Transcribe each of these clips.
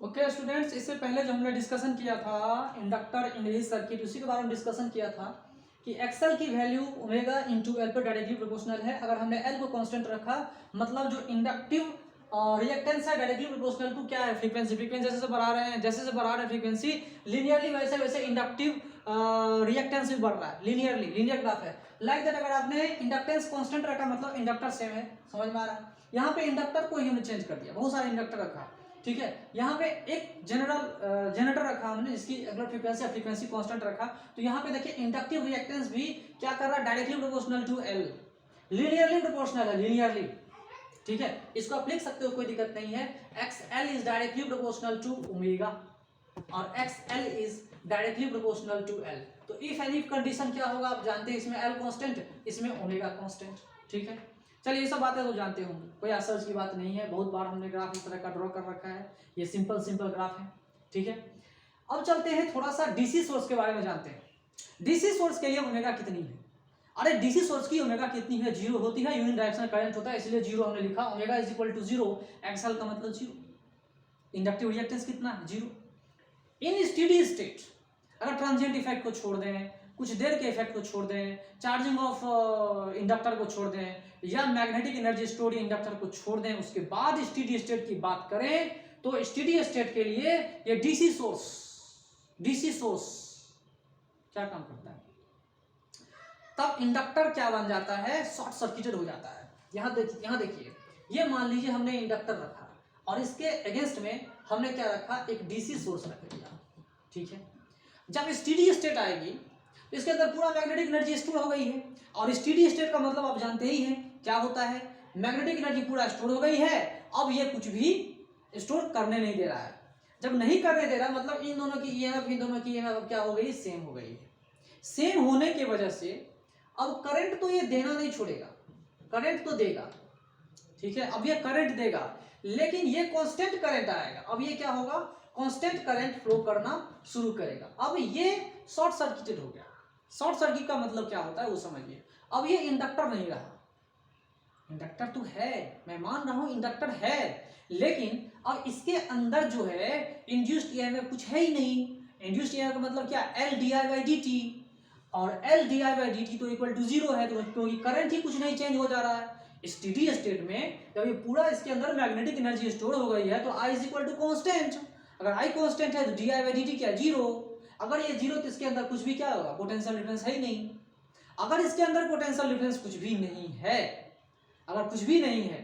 Okay students, इससे पहले जो हमने डिस्कशन किया था इंडक्टर इन एसी सर्किट, उसी के बारे में डिस्कशन किया था कि एक्सएल की वैल्यू ओमेगा इंटू एल पर डायरेक्टली प्रोपोर्शनल है। अगर हमने एल को कांस्टेंट रखा मतलब जो इंडक्टिव रिएक्टेंस है डायरेक्टली प्रोपोर्शनल टू क्या है, फ्रीक्वेंसी। फ्रीक्वेंसी जैसे बढ़ा रहे हैं, जैसे बढ़ा रहे हैं फ्रीक्वेंसी लिनियरली, वैसे वैसे इंडक्टिव रिएक्टेंस भी बढ़ रहा है लिनियरली, लिनियर ग्राफ है। लाइक दैट अगर आपने इंडक्टेंस कांस्टेंट रखा मतलब इंडक्टर सेम है, समझ में आ रहा है। यहाँ पे इंडक्टर को ही हमने चेंज कर दिया, बहुत सारे इंडक्टर रखा, ठीक है। यहाँ पे एक जनरेटर रखा हमने जिसकी अगर फ्रीक्वेंसी कांस्टेंट रखा, तो यहाँ पे देखिए इंडक्टिव रिएक्टेंस भी क्या कर रहा है, directly proportional to L, linearly proportional है, लिनियरली, ठीक है। इसको आप लिख सकते हो, कोई दिक्कत नहीं है। X L is directly proportional to omega और X L is directly proportional to L. तो इफ एंड इफ कंडीशन क्या होगा आप जानते हैं, इसमें एल कांस्टेंट, इसमें ओमेगा कांस्टेंट, ठीक है। चलिए ये सब बातें तो जानते होंगे, कोई आश्चर्य की बात नहीं है, बहुत बार हमने ग्राफ इस तरह का ड्रॉ कर रखा है, ये सिंपल ग्राफ है, ठीक है। अब चलते हैं थोड़ा सा डीसी सोर्स के बारे में जानते हैं। डीसी सोर्स के लिए ओमेगा कितनी है? अरे डीसी सोर्स की ओमेगा कितनी है? जीरो होती है, यूनिट डायरेक्शनल करंट होता है, इसलिए जीरो हमने लिखा। Omega is equal to zero, XL का मतलब जीरो। इंडक्टिव रिएक्टेंस कितना है? जीरो। इन स्टेडी स्टेट अगर ट्रांजिएंट इफेक्ट को छोड़ दें, कुछ देर के इफेक्ट को छोड़ दें, चार्जिंग ऑफ इंडक्टर को छोड़ दें, या मैग्नेटिक एनर्जी स्टोर इंडक्टर को छोड़ दें, उसके बाद स्टेडी स्टेट की बात करें तो स्टेडी स्टेट के लिए ये डीसी सोर्स क्या काम करता है? तब इंडक्टर क्या बन जाता है? शॉर्ट सर्किटेड हो जाता है। यहाँ देखिए, ये मान लीजिए हमने इंडक्टर रखा और इसके अगेंस्ट में हमने क्या रखा, एक डीसी सोर्स रख दिया, ठीक है। जब स्टेडी स्टेट आएगी तो इसके अंदर पूरा मैग्नेटिक एनर्जी स्टोर हो गई है, और स्टेडी स्टेट का मतलब आप जानते ही हैं क्या होता है, मैग्नेटिक एनर्जी पूरा स्टोर हो गई है, अब ये कुछ भी स्टोर करने नहीं दे रहा है। जब नहीं करने दे रहा मतलब इन दोनों की ईएमएफ, इन दोनों की ईएमएफ क्या हो गई, सेम हो गई है। सेम होने की वजह से अब करंट तो ये देना नहीं छोड़ेगा, करंट तो देगा, ठीक है। अब ये करंट देगा लेकिन ये कांस्टेंट करंट आएगा। अब ये क्या होगा, कांस्टेंट करंट फ्लो करना शुरू करेगा। अब ये शॉर्ट सर्किटेड हो गया। शॉर्ट सर्किट का मतलब क्या होता है वो समझिए। अब ये इंडक्टर नहीं रहा, इंडक्टर तो है, मैं मान रहा हूं इंडक्टर है, लेकिन अब इसके अंदर जो है इंड्यूस्ड ईएमएफ कुछ है ही नहीं। इंड्यूस्ड ईएमएफ का मतलब क्या, L D I by D T, और L D I by D T तो इक्वल टू जीरो है, तो क्योंकि करंट ही कुछ नहीं चेंज हो जा रहा है। स्टेडी स्टेट में जब ये पूरा इसके अंदर मैग्नेटिक एनर्जी स्टोर हो गई है तो I is equal to constant. अगर आई कॉन्स्टेंट है तो D I by D T क्या, जीरो। अगर ये जीरो तो इसके अंदर कुछ भी क्या होगा, पोटेंशियल डिफरेंस है ही नहीं। अगर इसके अंदर पोटेंशियल डिफरेंस कुछ भी नहीं है, अगर कुछ भी नहीं है,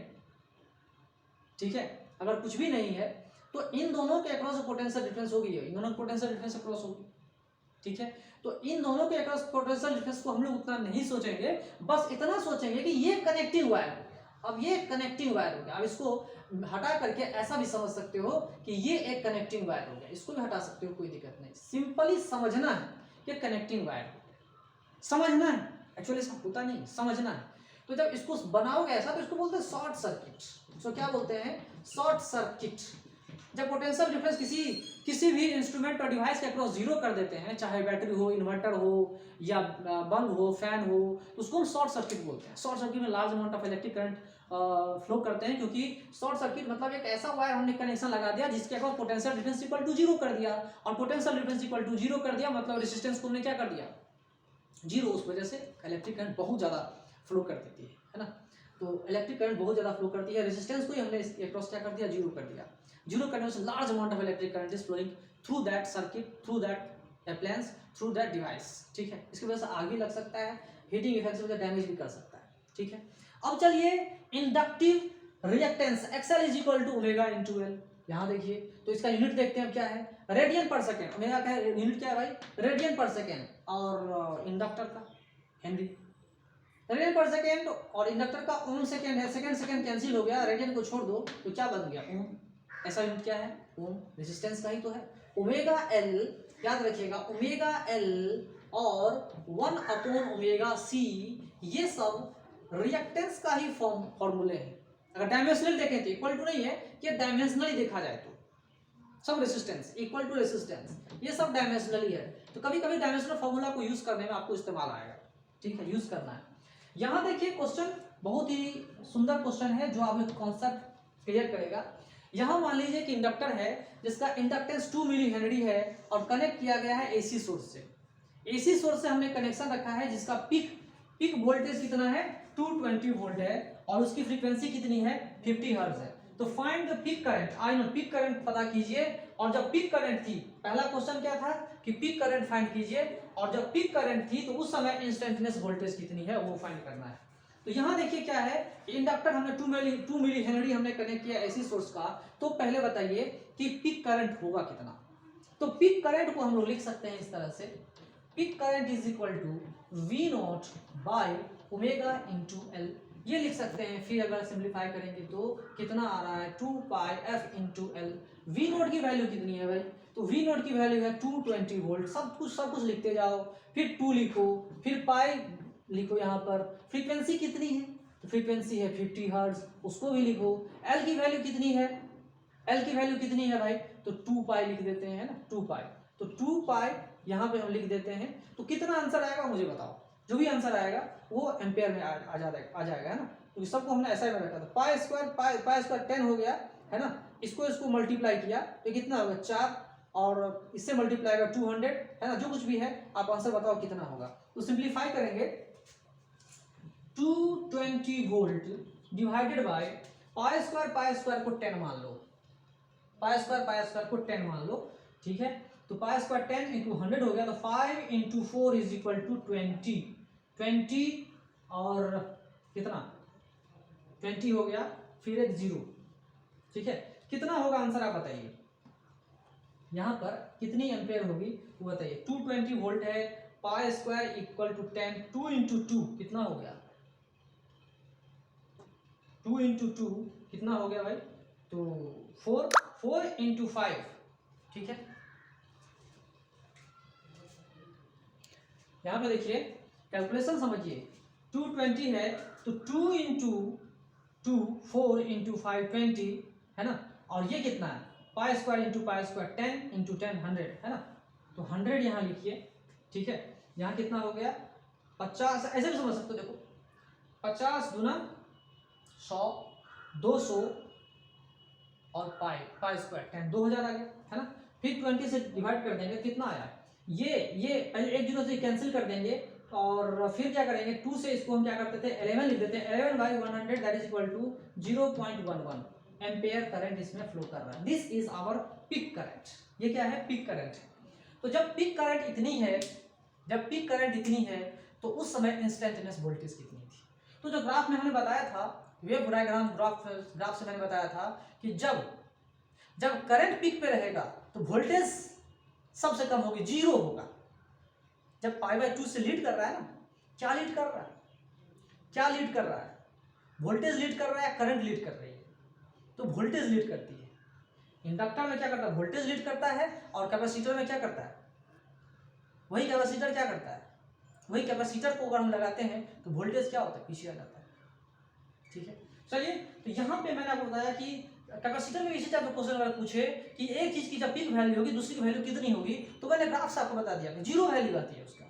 ठीक है, अगर कुछ भी नहीं है तो इन दोनों के अक्रॉस पोटेंशियल डिफरेंस होगी, इन दोनों पोटेंशियल डिफरेंस अक्रॉस होगी, ठीक है। तो इन दोनों के अक्रॉस पोटेंशियल डिफरेंस को हम लोग उतना नहीं सोचेंगे, बस इतना सोचेंगे कि ये कनेक्टिंग वायर है। अब ये कनेक्टिंग वायर हो गया, अब इसको हटा करके ऐसा भी समझ सकते हो कि ये एक कनेक्टिंग वायर हो गया, इसको भी हटा सकते हो, कोई दिक्कत नहीं। सिंपली समझना है कि कनेक्टिंग वायर हो गया, समझना है, एक्चुअली ऐसा होता नहीं, समझना है। तो जब इसको बनाओगे ऐसा तो इसको बोलते हैं शॉर्ट सर्किट। इसको क्या बोलते हैं, शॉर्ट सर्किट। जब पोटेंशियल डिफरेंस किसी भी इंस्ट्रूमेंट और डिवाइस के अक्रॉस जीरो कर देते हैं, चाहे बैटरी हो, इन्वर्टर हो, या बल्ब हो, फैन हो, तो उसको हम शॉर्ट सर्किट बोलते हैं। शॉर्ट सर्किट में large amount of electric current flow करते हैं, क्योंकि शॉर्ट सर्किट मतलब एक ऐसा वायर हमने कनेक्शन लगा दिया जिसके across potential difference equal to zero कर दिया, और potential difference equal to zero कर दिया मतलब रेजिस्टेंस को हमने क्या कर दिया, जीरो। उस वजह से इलेक्ट्रिक करंट बहुत ज़्यादा फ्लो कर देती है ना। तो इलेक्ट्रिक करंट बहुत ज़्यादा फ्लो करती है, रेजिस्टेंस को ही हमने अक्रॉस क्या कर दिया, जीरो कर दिया। जीरो करने से large amount of electric current is flowing through that circuit, through that appliance, through that device, ठीक है। इसकी वजह से आग भी लग सकता है, हीटिंग इफेक्ट से डैमेज भी कर सकता है, ठीक है। अब चलिए inductive reactance XL is equal to omega into L. यहाँ देखिए तो इसका यूनिट देखते हैं क्या है, रेडियन पर सेकेंड। ओमेगा का यूनिट क्या है भाई, रेडियन पर सेकेंड, और इंडक्टर का हेनरी, रेडियन पर सेकेंड, और इंडक्टर का ओम सेकेंड है। सेकेंड कैंसिल हो गया, रेडियन को छोड़ दो तो क्या बन गया, ओम। ऐसा यूनिट क्या है, ओम, रेजिस्टेंस का ही तो है। ओमेगा एल याद रखिएगा, ओमेगा एल और 1 अपॉन ओमेगा सी, ये सब रिएक्टेंस का ही फॉर्मूले हैं। अगर डायमेंशनल देखें तो इक्वल टू नहीं है, कि डायमेंशनली देखा जाए तो सब रेजिस्टेंस इक्वल टू रेजिस्टेंस, ये सब डायमेंशनली है। तो कभी कभी डायमेंशनल फॉर्मूला को यूज करने में आपको इस्तेमाल आएगा, ठीक है, यूज करना है। यहाँ देखिए क्वेश्चन बहुत ही सुंदर क्वेश्चन है जो आपको कॉन्सेप्ट क्लियर करेगा। यहाँ मान लीजिए कि इंडक्टर है जिसका इंडक्टेंस 2 मिली हेनरी है और कनेक्ट किया गया है एसी सोर्स से। एसी सोर्स से हमने कनेक्शन रखा है जिसका पीक वोल्टेज कितना है 220 वोल्ट है और उसकी फ्रीक्वेंसी कितनी है 50 हर्ट्ज है। तो find the peak current, I know peak current पता कीजिए। और जब पीक करंट थी, पहला क्वेश्चन क्या था कि पीक करंट फाइंड कीजिए, और जब पीक करंट थी तो उस समय इंस्टेंटेनियस वोल्टेज कितनी है वो फाइंड करना है। तो यहाँ देखिए क्या है, इंडक्टर हमने 2 मिली हेनरी हमने कनेक्ट किया एसी सोर्स का। तो पहले बताइए कि पीक करंट होगा कितना। तो पीक करंट को हम लोग लिख सकते हैं इस तरह से, peak current is equal to V naught by omega into L, ये लिख सकते हैं। फिर अगर सिंप्लीफाई करेंगे तो कितना आ रहा है 2 pi F into L. V naught की वैल्यू कितनी है भाई, तो वी नोट की वैल्यू है 220 वोल्ट। सब कुछ लिखते जाओ, फिर 2 लिखो, फिर पाई लिखो, यहाँ पर फ्रीक्वेंसी कितनी है तो फ्रीक्वेंसी है 50 हर्ट्ज, उसको भी लिखो। एल की वैल्यू कितनी है, एल की वैल्यू कितनी है भाई, तो 2 पाई लिख देते हैं ना, 2 पाई। तो 2 पाई यहाँ पे हम लिख देते हैं। तो कितना आंसर आएगा मुझे बताओ, जो भी आंसर आएगा वो एम्पेयर में आ जाएगा है ना। तो सबको हमने ऐसा ही में रखा था। पाई स्क्वायर 10 हो गया है ना, इसको मल्टीप्लाई किया तो कितना होगा 4, और इससे मल्टीप्लाई होगा 200 है ना। जो कुछ भी है आप आंसर बताओ कितना होगा। तो सिंप्लीफाई करेंगे 220 volt divided by pi square को 10 मान लो, पाई स्क्वायर को 10 मान लो, ठीक है। तो पाई स्क्वायर 10 इंटू 100 हो गया, तो 5 इंटू 4 इज इक्वल टू 20 और कितना 20 हो गया, फिर एक 0, ठीक है। कितना होगा आंसर आप बताइए, यहाँ पर कितनी एम्पेयर होगी वो बताइए। 220 वोल्ट है, pi square equal to 10, 2 into 2 कितना हो गया, 2 इंटू 2 कितना हो गया भाई, तो 4 इंटू 5, ठीक है। यहाँ पे देखिए कैलकुलेशन समझिए, 220 है तो 2 इंटू 2 4 इंटू 5 20 है ना, और ये कितना है pi square into pi square 10 into 10 100 है ना। तो 100 यहाँ लिखिए, ठीक है। यहाँ कितना हो गया 50, ऐसे भी समझ सकते हो, देखो 50 गुना 100 200 और पाई स्क्वायर 10 2000 आ गया है ना। फिर 20 से डिवाइड कर देंगे, कितना आया, ये एक 0 से कैंसिल कर देंगे, और फिर क्या करेंगे 2 से इसको हम क्या करते थे 11 लिख देते हैं। 11 by 100 that is equal to 0.11 ampere current इसमें फ्लो कर रहा है। This is our peak current, ये क्या है पीक करंट। तो जब पीक करंट इतनी है तो उस समय इंस्टेंटेनियस वोल्टेज कितनी थी। तो जो ग्राफ में हमने बताया था, वेव डायग्राम ग्राफ से मैंने बताया था कि जब करंट पीक पे रहेगा तो वोल्टेज सबसे कम होगी, 0 होगा। जब पाई/2 से लीड कर रहा है ना, क्या लीड कर रहा है, वोल्टेज लीड कर रहा है, करंट लीड कर रही है, तो वोल्टेज लीड करती है। इंडक्टर में क्या करता है, वोल्टेज लीड करता है, और कैपेसिटर में क्या करता है, वही कैपेसिटर क्या करता है, वही कैपेसिटर को अगर हम लगाते हैं तो वोल्टेज क्या होता है, पीछे आ जाता है, ठीक है। चलिए, तो यहाँ पे मैंने आपको बताया कि कैपेसिटर में इसी टाइप का क्वेश्चन अगर पूछे कि एक चीज की जब पीक वैल्यू होगी दूसरी की वैल्यू कितनी होगी, तो मैंने ग्राफ से आपको बता दिया कि 0 वैल्यू आती है उसका,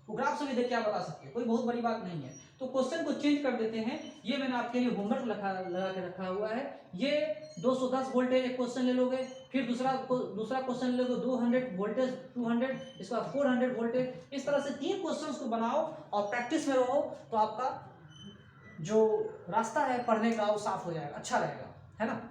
वो ग्राफ से भी देख के आप बता सकते हैं, कोई बहुत बड़ी बात नहीं है। तो क्वेश्चन को चेंज कर देते हैं, ये मैंने आपके लिए होमवर्क लगा के रखा हुआ है। ये 210 वोल्टेज एक क्वेश्चन ले लोगे, फिर दूसरा क्वेश्चन ले लोगे 200 वोल्टेज 200, इसका 400 वोल्टेज, इस तरह से 3 क्वेश्चंस को बनाओ और प्रैक्टिस में रहो, तो आपका जो रास्ता है पढ़ने का वो साफ हो जाएगा, अच्छा रहेगा, है ना।